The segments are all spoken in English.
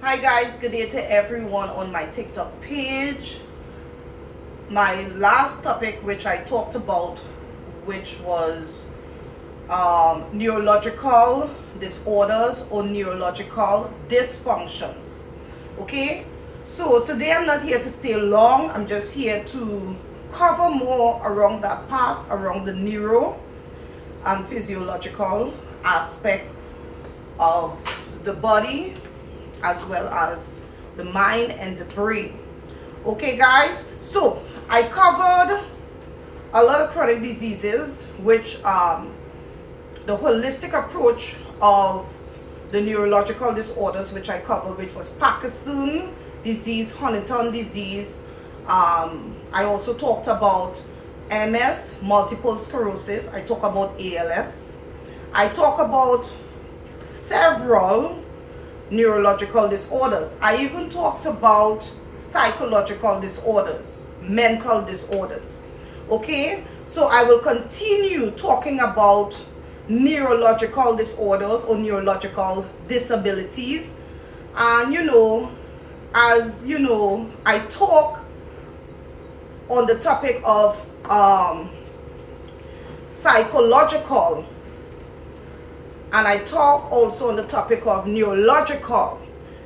Hi guys, good day to everyone on my TikTok page. My last topic which I talked about, which was neurological disorders or neurological dysfunctions. Okay, so today I'm not here to stay long. I'm just here to cover more around that path, around the neuro and physiological aspect of the body, as well as the mind and the brain. Okay guys, so I covered a lot of chronic diseases, which the holistic approach of the neurological disorders which I covered, which was Parkinson disease, Huntington disease. I also talked about MS, multiple sclerosis. I talk about ALS. I talk about several neurological disorders. I even talked about psychological disorders, mental disorders. Okay, so I will continue talking about neurological disorders or neurological disabilities. And as you know, I talk on the topic of psychological, and I talk also on the topic of neurological.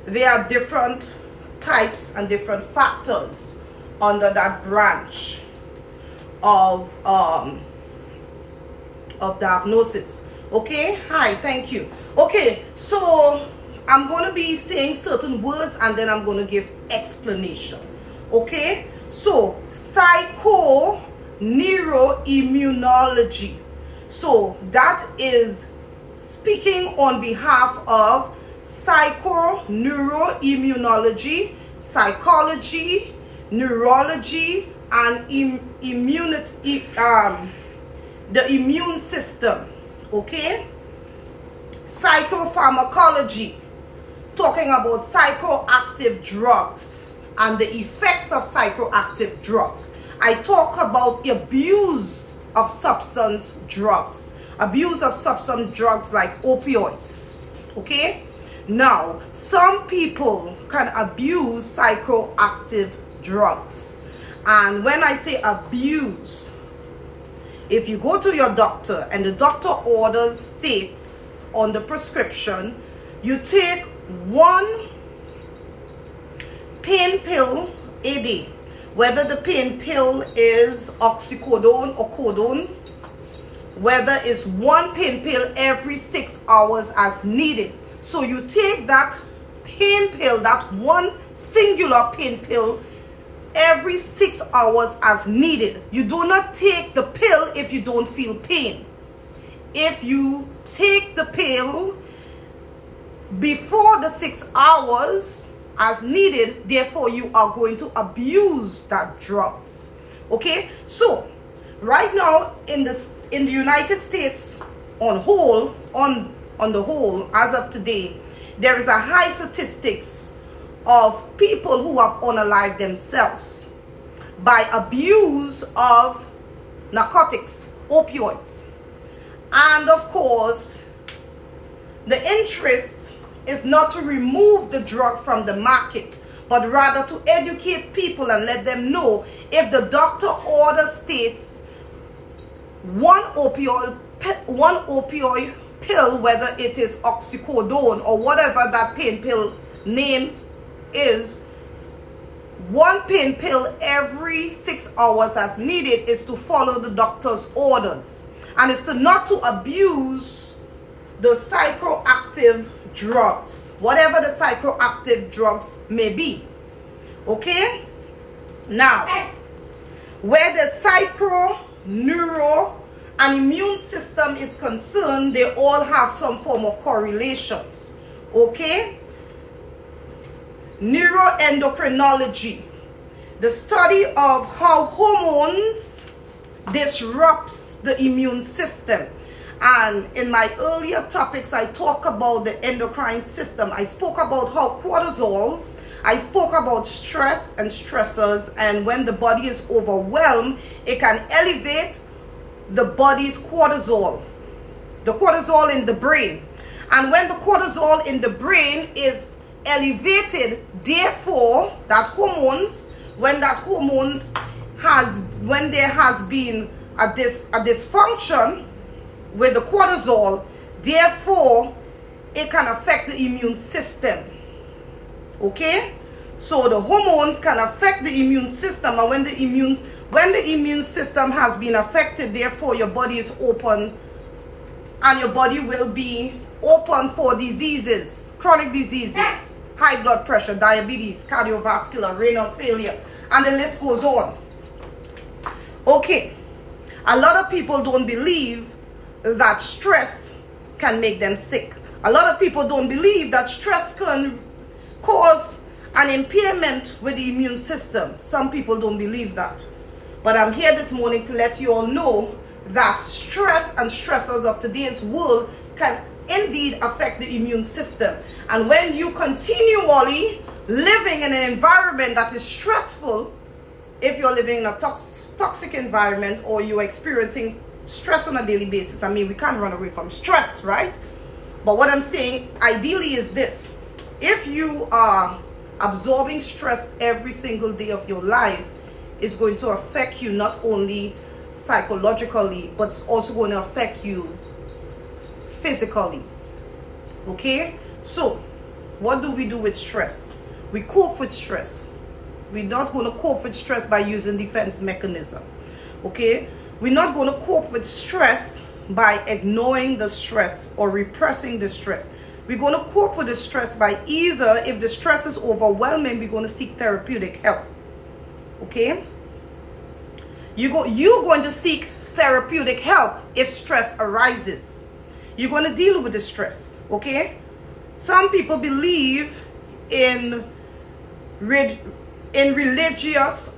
There are different types and different factors under that branch of diagnosis. Okay, hi, thank you. Okay, so I'm going to be saying certain words and then I'm going to give explanation. Okay, so psychoneuroimmunology. So that is speaking on behalf of psychoneuroimmunology, psychology, neurology, and immunity, the immune system. Okay, psychopharmacology, talking about psychoactive drugs and the effects of psychoactive drugs. I talk about abuse of substance drugs. Abuse of substance drugs like opioids. Okay, now some people can abuse psychoactive drugs, and when I say abuse, if you go to your doctor and the doctor orders, states on the prescription, you take one pain pill a day, whether the pain pill is oxycodone or codone, whether it's one pain pill every 6 hours as needed. So you take that pain pill, that one singular pain pill, every 6 hours as needed. You do not take the pill if you don't feel pain. If you take the pill before the 6 hours as needed, therefore you are going to abuse that drugs. Okay, so right now in the United States on the whole, as of today, there is a high statistics of people who have unalived themselves by abuse of narcotics, opioids. And of course, the interest is not to remove the drug from the market, but rather to educate people and let them know, if the doctor order states one opioid pill, whether it is oxycodone or whatever that pain pill name is, one pain pill every 6 hours as needed, is to follow the doctor's orders, and it's to not to abuse the psychoactive drugs, whatever the psychoactive drugs may be. Okay, now where the psycho, neuro, and immune system is concerned, they all have some form of correlations. Okay, neuroendocrinology, the study of how hormones disrupts the immune system. And in my earlier topics, I talk about the endocrine system. I spoke about how cortisols, I spoke about stress and stressors, and when the body is overwhelmed, it can elevate the body's cortisol, the cortisol in the brain. And when the cortisol in the brain is elevated, therefore that hormones, when there has been a dysfunction with the cortisol, therefore it can affect the immune system. Okay, so the hormones can affect the immune system, and when the immune system has been affected, therefore your body is open, and your body will be open for diseases, chronic diseases, high blood pressure, diabetes, cardiovascular, renal failure, and the list goes on. Okay, a lot of people don't believe that stress can make them sick. A lot of people don't believe that stress can cause an impairment with the immune system. Some people don't believe that. But I'm here this morning to let you all know that stress and stressors of today's world can indeed affect the immune system. And when you continually living in an environment that is stressful, if you're living in a toxic environment, or you're experiencing stress on a daily basis, I mean, we can't run away from stress, right? But what I'm saying ideally is this: if you are absorbing stress every single day of your life, it's going to affect you not only psychologically, but it's also going to affect you physically. Okay, so what do we do with stress? We cope with stress. We're not going to cope with stress by using defense mechanism. Okay, we're not going to cope with stress by ignoring the stress or repressing the stress. We're going to cope with the stress by either, if the stress is overwhelming, we're going to seek therapeutic help. Okay, you're going to seek therapeutic help if stress arises. You're going to deal with the stress. Okay, some people believe in religious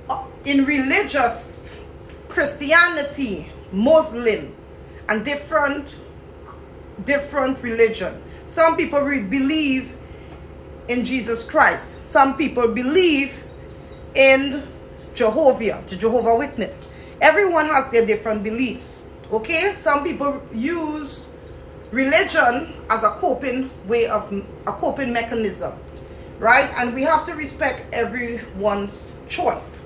Christianity, Muslim, and different religion. Some people believe in Jesus Christ. Some people believe in Jehovah Witness. Everyone has their different beliefs. Okay, some people use religion as a coping mechanism, right? And we have to respect everyone's choice.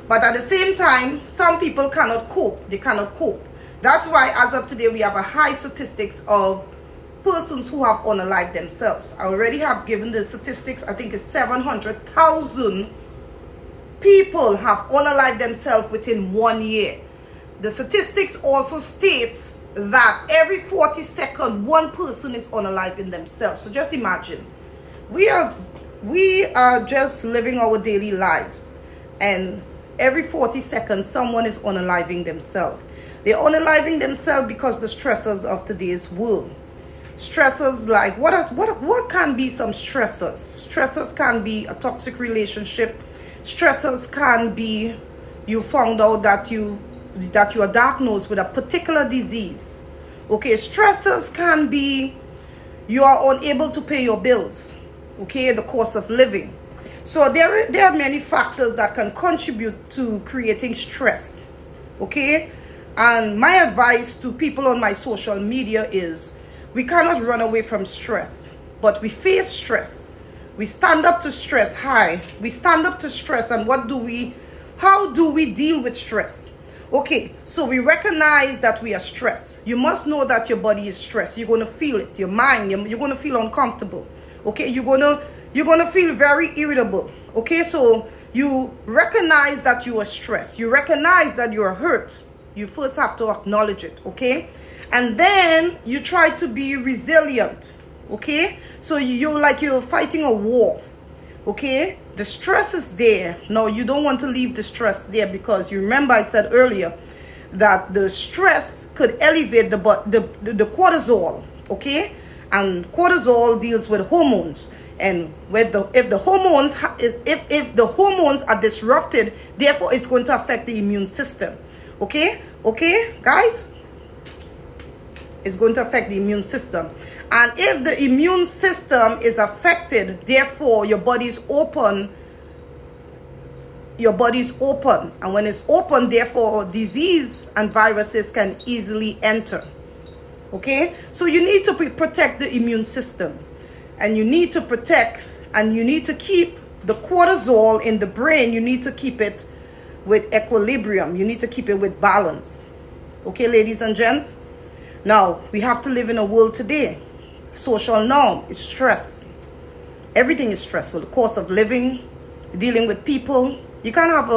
But at the same time, some people cannot cope. They cannot cope. That's why as of today, we have a high statistics of persons who have unalived themselves. I already have given the statistics. I think it's 700,000 people have unalived themselves within 1 year. The statistics also states that every 40 seconds, one person is unaliving themselves. So just imagine, we are just living our daily lives, and every 40 seconds, someone is unaliving themselves. They're unaliving themselves because the stressors of today's world. Stressors like, what can be some stressors? Stressors can be a toxic relationship. Stressors can be you found out that you are diagnosed with a particular disease. Okay, stressors can be you are unable to pay your bills. Okay, the cost of living. So there are many factors that can contribute to creating stress. Okay, and my advice to people on my social media is, we cannot run away from stress, but we face stress. We stand up to stress. We stand up to stress. And how do we deal with stress? Okay, so we recognize that we are stressed. You must know that your body is stressed. You're going to feel it. Your mind, you're going to feel uncomfortable. Okay, you're going to feel very irritable. Okay, so you recognize that you are stressed. You recognize that you are hurt. You first have to acknowledge it. Okay, and then you try to be resilient. Okay, so you're fighting a war. Okay, the stress is there. No, you don't want to leave the stress there, because you remember I said earlier that the stress could elevate the cortisol. Okay, and cortisol deals with hormones, and if the hormones are disrupted, therefore it's going to affect the immune system. Okay, guys, it's going to affect the immune system. And if the immune system is affected, therefore your body is open. And when it's open, therefore disease and viruses can easily enter. Okay, so you need to protect the immune system, and you need to protect And you need to keep the cortisol in the brain, you need to keep it with equilibrium. You need to keep it with balance. Okay, ladies and gents? Now, we have to live in a world today. Social norm is stress. Everything is stressful. The cost of living, dealing with people. You can't have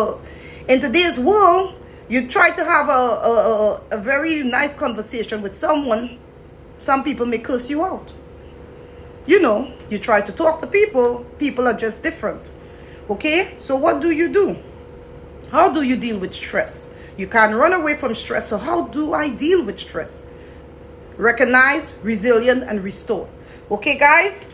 in today's world, you try to have a very nice conversation with someone, some people may curse you out. You know, you try to talk to people, people are just different. Okay, so what do? How do you deal with stress? You can't run away from stress, so how do I deal with stress? Recognize, resilient, and restore. Okay, guys?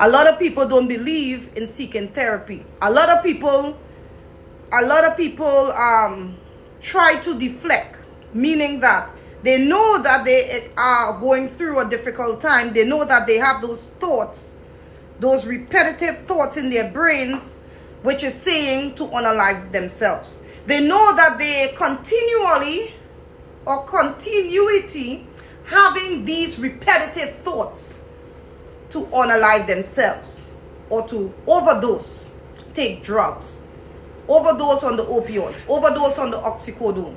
A lot of people don't believe in seeking therapy. A lot of people try to deflect, meaning that they know that they are going through a difficult time. They know that they have those thoughts, those repetitive thoughts in their brains, which is saying to unalive themselves. They know that they continually or continuity having these repetitive thoughts to unalive themselves or to overdose, take drugs, overdose on the opioids, overdose on the oxycodone,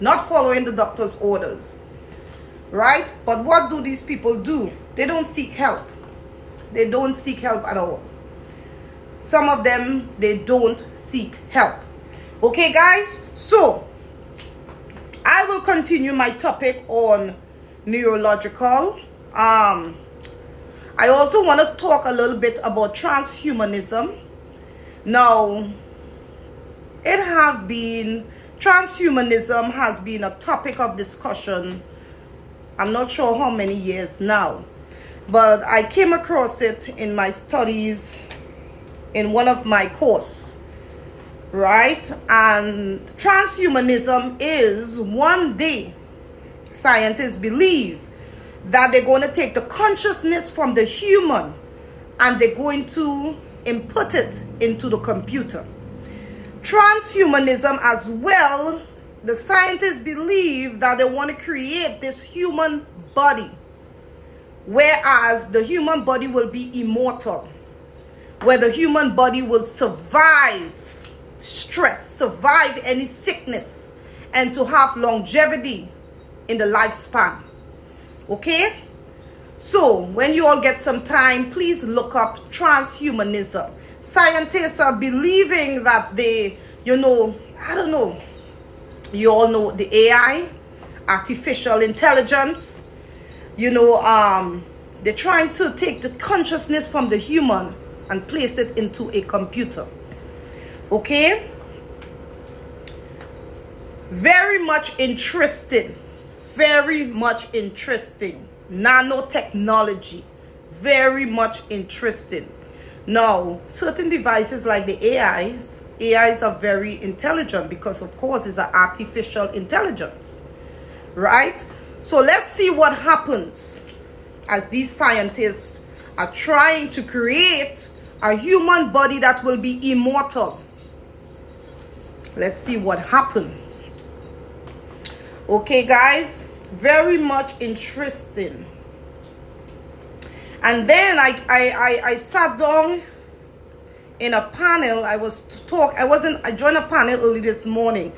not following the doctor's orders, right? But what do these people do? They don't seek help. They don't seek help at all. Some of them, they don't seek help. Okay, guys? So, I will continue my topic on neurological. I also want to talk a little bit about transhumanism. Now, transhumanism has been a topic of discussion, I'm not sure how many years now, but I came across it in my studies in one of my courses, right? And transhumanism is, one day, scientists believe that they're going to take the consciousness from the human and they're going to input it into the computer. Transhumanism as well, the scientists believe that they want to create this human body, whereas the human body will be immortal, where the human body will survive stress, survive any sickness, and to have longevity in the lifespan. Okay? So, when you all get some time, please look up transhumanism. Scientists are believing that they, I don't know, you all know the AI, artificial intelligence, they're trying to take the consciousness from the human and place it into a computer. Okay? Very much interesting. Very much interesting. Nanotechnology. Very much interesting. Now, certain devices like the AIs are very intelligent because, of course, it's an artificial intelligence. Right? So let's see what happens as these scientists are trying to create a human body that will be immortal. Let's see what happens. Okay, guys, very much interesting. And then I sat down in a panel. I joined a panel early this morning,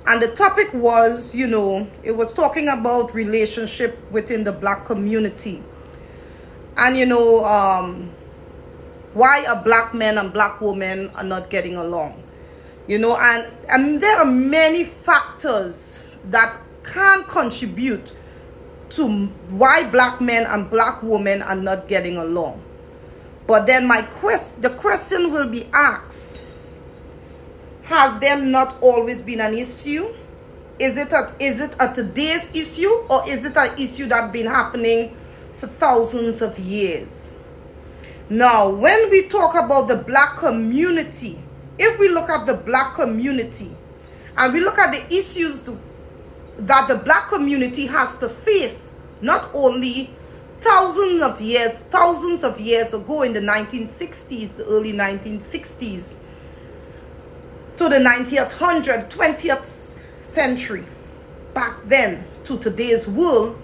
and the topic was, it was talking about relationship within the Black community, and why a Black man and Black woman are not getting along, and there are many factors that can contribute to why Black men and Black women are not getting along. But then the question will be asked, has there not always been an issue? Is it a today's issue, or is it an issue that's been happening for thousands of years? Now, when we talk about the Black community, if we look at the Black community and we look at the issues that the Black community has to face, not only thousands of years ago in the 1960s, the early 1960s, to the 20th century, back then to today's world,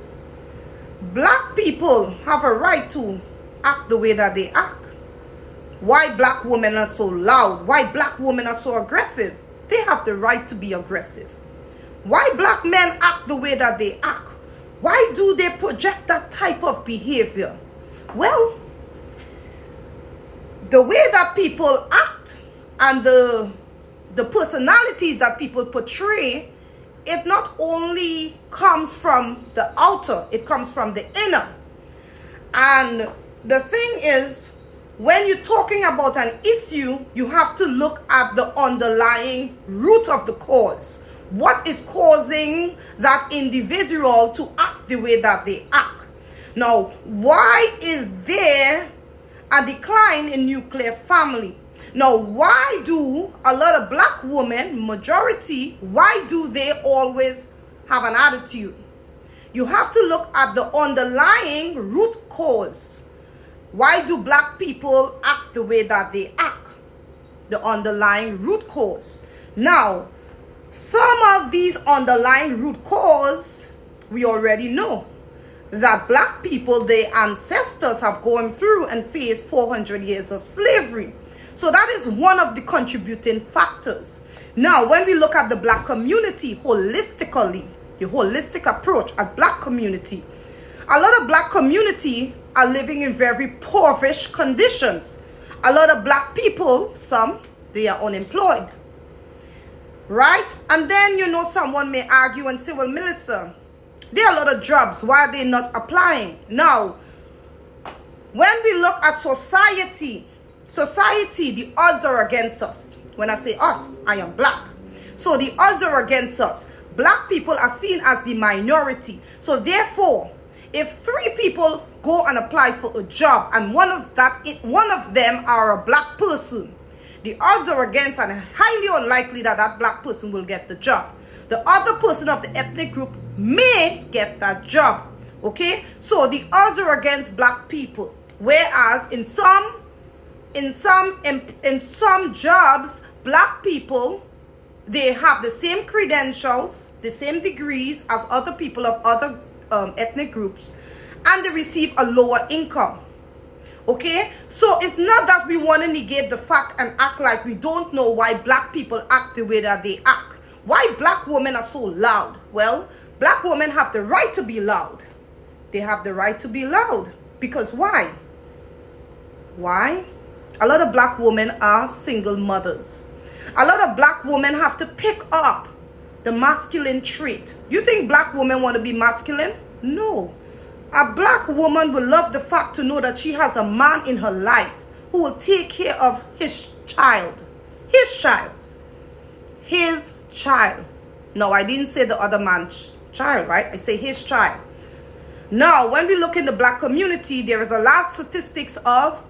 black people have a right to act the way that they act. Why black women are so loud? Why black women are so aggressive? They have the right to be aggressive. Why black men act the way that they act? Why do they project that type of behavior? Well, the way that people act and the personalities that people portray, it not only comes from the outer, it comes from the inner. And the thing is, when you're talking about an issue, you have to look at the underlying root of the cause. What is causing that individual to act the way that they act? Now, why is there a decline in nuclear family? Now, why do a lot of black women, majority, why do they always have an attitude? You have to look at the underlying root cause. Why do black people act the way that they act? The underlying root cause. Now, some of these underlying root cause, we already know that black people, their ancestors have gone through and faced 400 years of slavery. So that is one of the contributing factors. Now, when we look at the black community holistically, the holistic approach at black community, a lot of black community are living in very poorish conditions. A lot of black people, some, they are unemployed. Right? And then, someone may argue and say, well, Melissa, there are a lot of jobs. Why are they not applying? Now, when we look at society, the odds are against us. When I say us, I am black. So the odds are against us. Black people are seen as the minority. So therefore, if 3 people go and apply for a job and one of them are a black person, the odds are against and highly unlikely that that black person will get the job. The other person of the ethnic group may get that job. Okay? So the odds are against black people. Whereas in some jobs, black people, they have the same credentials, the same degrees as other people of other ethnic groups, and they receive a lower income. Okay, so it's not that we want to negate the fact and act like we don't know why black people act the way that they act. Why black women are so loud? Well, black women have the right to be loud. They have the right to be loud. Because why? Why? A lot of black women are single mothers. A lot of black women have to pick up the masculine trait. You think black women want to be masculine? No. A black woman will love the fact to know that she has a man in her life who will take care of his child. His child. His child. No, I didn't say the other man's child, right? I say his child. Now, when we look in the black community, there is a lot of statistics of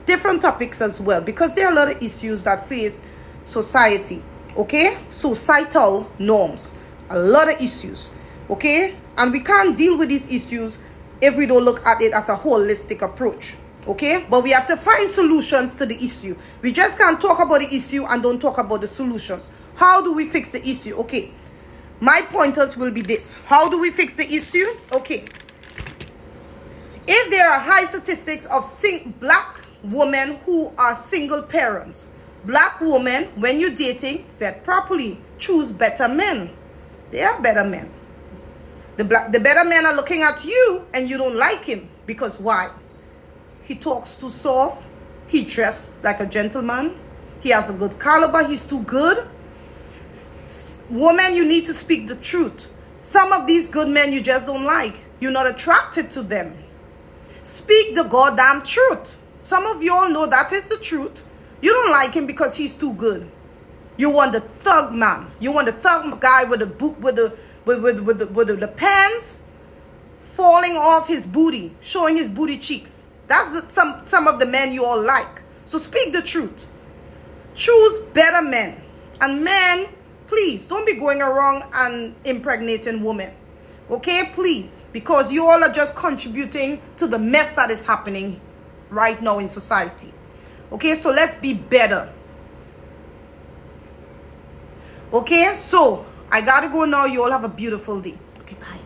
different topics as well, because there are a lot of issues that face society. Okay, societal norms, a lot of issues. Okay, and we can't deal with these issues if we don't look at it as a holistic approach. Okay, but we have to find solutions to the issue. We just can't talk about the issue and don't talk about the solutions. How do we fix the issue? Okay, my pointers will be this. How do we fix the issue? Okay, if there are high statistics of black women who are single parents, black women, when you're dating, vet properly, choose better men. They are better men. The better men are looking at you and you don't like him. Because why? He talks too soft. He dressed like a gentleman. He has a good caliber. He's too good. Woman, you need to speak the truth. Some of these good men you just don't like. You're not attracted to them. Speak the goddamn truth. Some of you all know that is the truth. You don't like him because he's too good. You want the thug man. You want the thug guy with the boot, with the pants falling off his booty, showing his booty cheeks. That's some of the men you all like. So speak the truth. Choose better men. And men, please don't be going around and impregnating women. Okay, please, because you all are just contributing to the mess that is happening right now in society. Okay, so let's be better. Okay, so I gotta go now. You all have a beautiful day. Okay, bye.